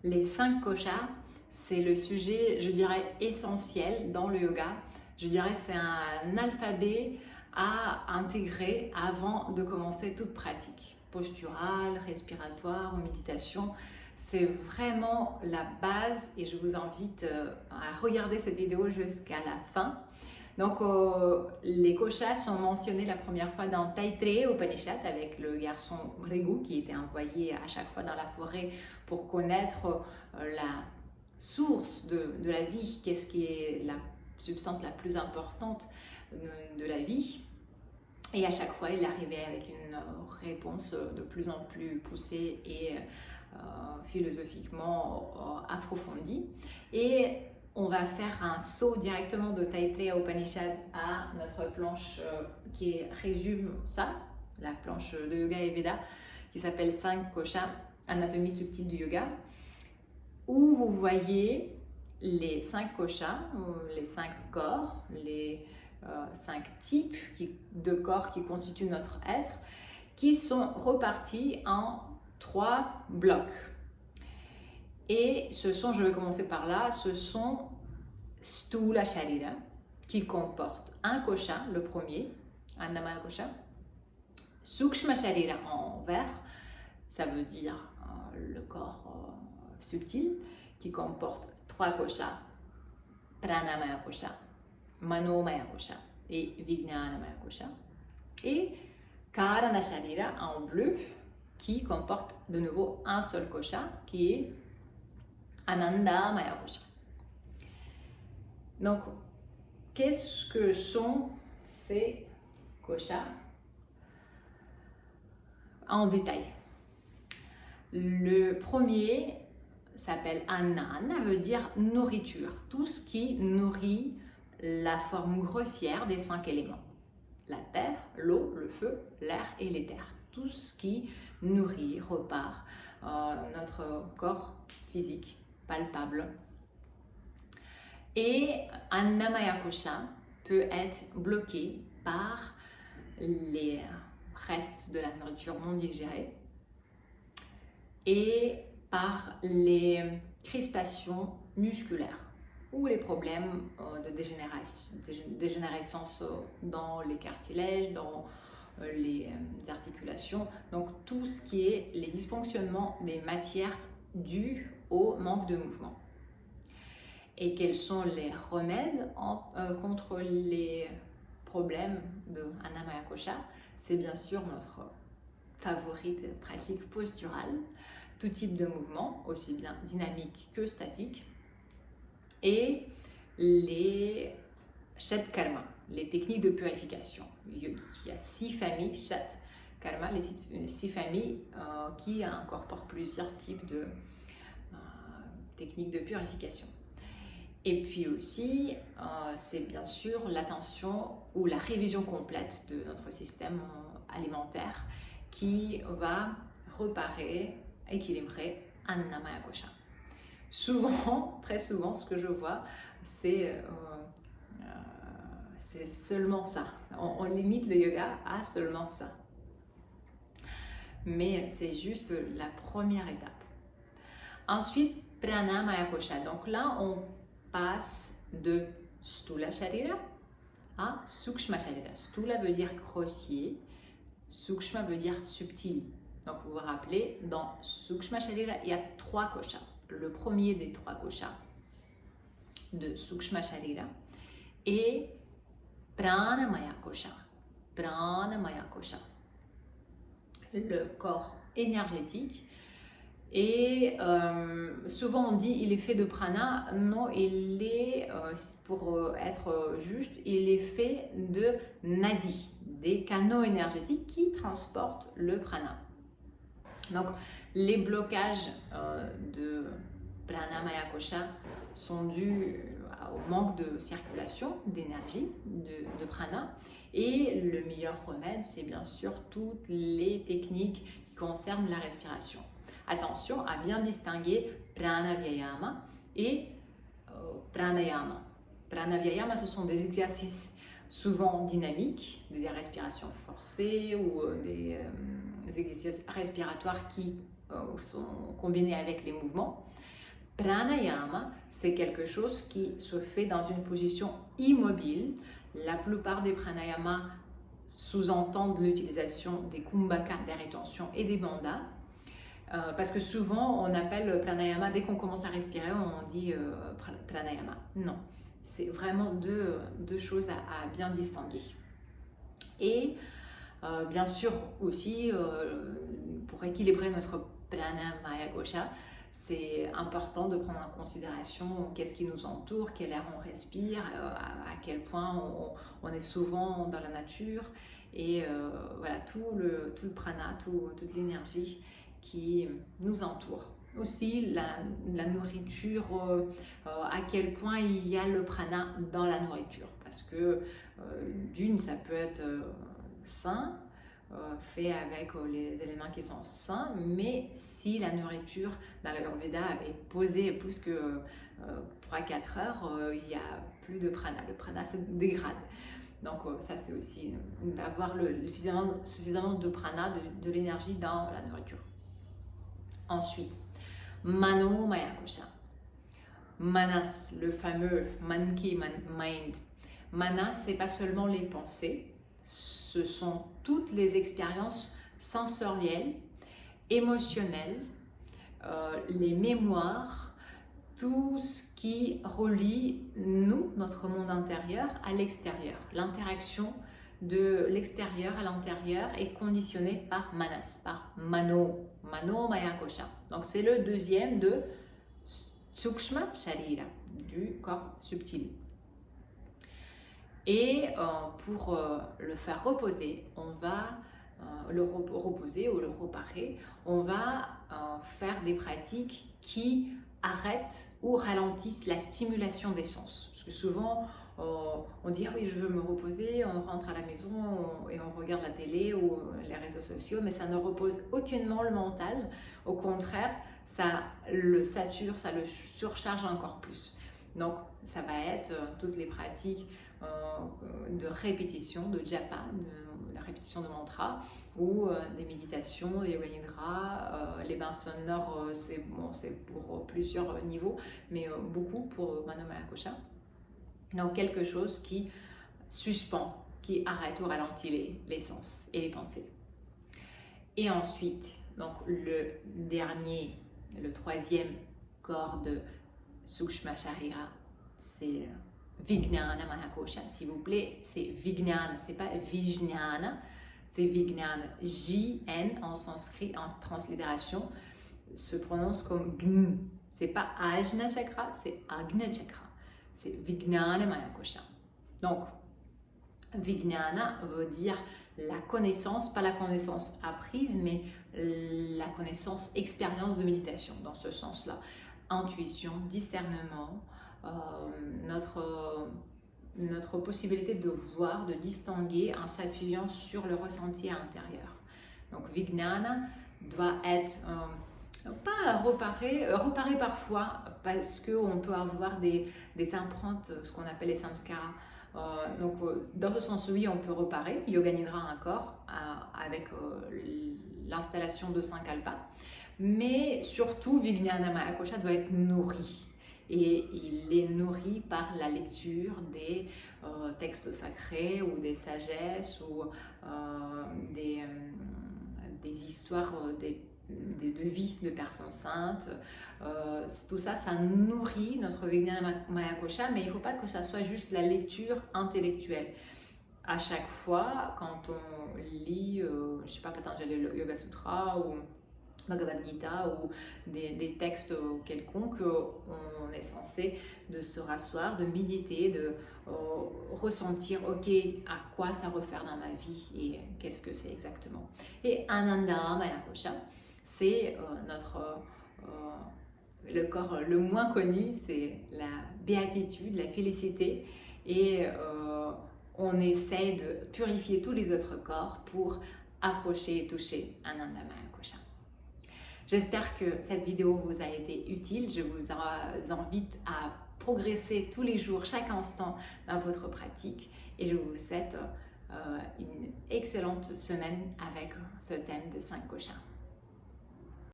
Les 5 koshas, c'est le sujet, je dirais, essentiel dans le yoga. Je dirais c'est un alphabet à intégrer avant de commencer toute pratique. Posturale, respiratoire, méditation, c'est vraiment la base et je vous invite à regarder cette vidéo jusqu'à la fin. Donc, les koshas sont mentionnés la première fois dans Taittiriya Upanishad avec le garçon Bhrigu qui était envoyé à chaque fois dans la forêt pour connaître la source de la vie, qu'est-ce qui est la substance la plus importante de la vie. Et à chaque fois, il arrivait avec une réponse de plus en plus poussée et philosophiquement approfondie. Et on va faire un saut directement de Taittiriya Upanishad à notre planche qui résume ça, la planche de Yoga et Veda, qui s'appelle 5 koshas, anatomie subtile du yoga, où vous voyez les 5 koshas, les 5 corps, les 5 types de corps qui constituent notre être, qui sont repartis en 3 blocs. Et ce sont, je vais commencer par là, ce sont Stula Sharira, qui comporte un kosha, le premier, Annamaya Kosha, Sukshma Sharira en vert, ça veut dire le corps subtil, qui comporte 3 koshas, Pranamaya Kosha, Manomaya Kosha et Vijnanamaya Kosha, et Karana Sharira en bleu, qui comporte de nouveau un seul kosha, qui est Anandamaya Kosha. Donc, qu'est-ce que sont ces koshas en détail? Le premier s'appelle Anna. Anna veut dire nourriture, tout ce qui nourrit la forme grossière des 5 éléments. La terre, l'eau, le feu, l'air et l'éther. Tout ce qui nourrit, repart notre corps physique, palpable. Et Annamaya Kosha peut être bloqué par les restes de la nourriture non digérée et par les crispations musculaires ou les problèmes de dégénérescence dans les cartilages, dans les articulations, donc tout ce qui est les dysfonctionnements des matières dus au manque de mouvement. Et quels sont les remèdes contre les problèmes de Annamaya Kosha? C'est bien sûr notre favorite pratique posturale, tout type de mouvement, aussi bien dynamique que statique, et les Shat Karma, les techniques de purification. Il y a 6 familles, Shat Karma, les 6 familles qui incorporent plusieurs types de techniques de purification. Et puis aussi, c'est bien sûr l'attention ou la révision complète de notre système alimentaire qui va réparer, équilibrer Annamaya Kosha. Souvent, très souvent, ce que je vois, c'est seulement ça. On limite le yoga à seulement ça. Mais c'est juste la première étape. Ensuite, Pranamaya Kosha. Donc là, on passe de Stula Sharira à Sukshma Sharira. Stula veut dire grossier, Sukshma veut dire subtil. Donc vous vous rappelez, dans Sukshma Sharira, il y a 3 koshas. Le premier des 3 koshas de Sukshma Sharira est Pranamaya Kosha. Pranamaya Kosha. Le corps énergétique. Et souvent on dit il est fait de prana. Non, il est, pour être juste, il est fait de nadi, des canaux énergétiques qui transportent le prana. Donc les blocages de Pranamaya Kosha sont dus au manque de circulation d'énergie, de prana. Et le meilleur remède, c'est bien sûr toutes les techniques qui concernent la respiration. Attention à bien distinguer Pranavyayama et Pranayama. Pranavyayama, ce sont des exercices souvent dynamiques, des respirations forcées ou des exercices respiratoires qui sont combinés avec les mouvements. Pranayama, c'est quelque chose qui se fait dans une position immobile. La plupart des pranayamas sous-entendent l'utilisation des kumbhaka, des rétentions et des bandhas. Parce que souvent, on appelle pranayama, dès qu'on commence à respirer, on dit pranayama. Non, c'est vraiment deux choses à bien distinguer. Et bien sûr aussi, pour équilibrer notre pranamaya kosha, c'est important de prendre en considération qu'est-ce qui nous entoure, quel air on respire, à quel point on est souvent dans la nature, et voilà, tout le prana, toute l'énergie qui nous entoure. Aussi la nourriture, à quel point il y a le prana dans la nourriture, parce que d'une, ça peut être sain, fait avec les éléments qui sont sains, mais si la nourriture dans l'Ayurveda est posée plus que 3-4 heures, il n'y a plus de prana, le prana se dégrade. Donc ça c'est aussi d'avoir suffisamment de prana, de l'énergie dans la nourriture. Ensuite, Mano Maya Kosha. Manas, le fameux Manki Mind. Manas, c'est pas seulement les pensées, ce sont toutes les expériences sensorielles, émotionnelles, les mémoires, tout ce qui relie nous, notre monde intérieur, à l'extérieur. L'interaction de l'extérieur à l'intérieur est conditionnée par manas, par mano maya kosha. Donc c'est le deuxième de sukshma sharira, du corps subtil. Et pour le faire reposer, on va le reposer ou le reparer, on va faire des pratiques qui arrêtent ou ralentissent la stimulation des sens. Parce que souvent, on dit « Ah oui, je veux me reposer », on rentre à la maison et on regarde la télé ou les réseaux sociaux, mais ça ne repose aucunement le mental. Au contraire, ça le sature, ça le surcharge encore plus. Donc, ça va être toutes les pratiques de répétition, de japa, de la répétition de mantra, ou des méditations, des yoga nidra, les bains sonores, c'est pour plusieurs niveaux, mais beaucoup pour Mano Maya Kosha. Donc quelque chose qui suspend, qui arrête ou ralentit les sens et les pensées. Et ensuite, donc le troisième corps de Sukshma Sharira, c'est Vijnana Maya Kosha, s'il vous plaît, c'est Vijnana, c'est pas Vijnana, c'est Vijnana. J-N en sanskrit, en translittération, se prononce comme Gn. C'est pas Ajna Chakra, c'est Agna Chakra. C'est Vijnana Maya Kosha. Donc, Vijnana veut dire la connaissance, pas la connaissance apprise, mais la connaissance, expérience de méditation, dans ce sens-là. Intuition, discernement, notre possibilité de voir, de distinguer en s'appuyant sur le ressenti intérieur. Donc Vijnana doit être pas reparé parfois, parce qu'on peut avoir des empreintes, ce qu'on appelle les samskaras. Donc dans ce sens, oui, on peut reparer. Yoga Nidra un corps avec l'installation de Sankalpa. Mais surtout, Vijnana Maya Kosha doit être nourri. Et il est nourri par la lecture des textes sacrés ou des sagesses ou des histoires de vie de personnes saintes. Tout ça, ça nourrit notre Vijnana Maya Kosha, mais il ne faut pas que ça soit juste la lecture intellectuelle. À chaque fois, quand on lit, je ne sais pas, Patanjali Yoga Sutra ou Bhagavad Gita ou des textes quelconques, on est censé de se rasseoir, de méditer, de ressentir, ok, à quoi ça réfère dans ma vie et qu'est-ce que c'est exactement. Et Ananda Maya Kosha, c'est le corps le moins connu, c'est la béatitude, la félicité, et on essaye de purifier tous les autres corps pour approcher et toucher Ananda Maya Kosha. J'espère que cette vidéo vous a été utile. Je vous invite à progresser tous les jours, chaque instant dans votre pratique. Et je vous souhaite une excellente semaine avec ce thème de 5 koshas.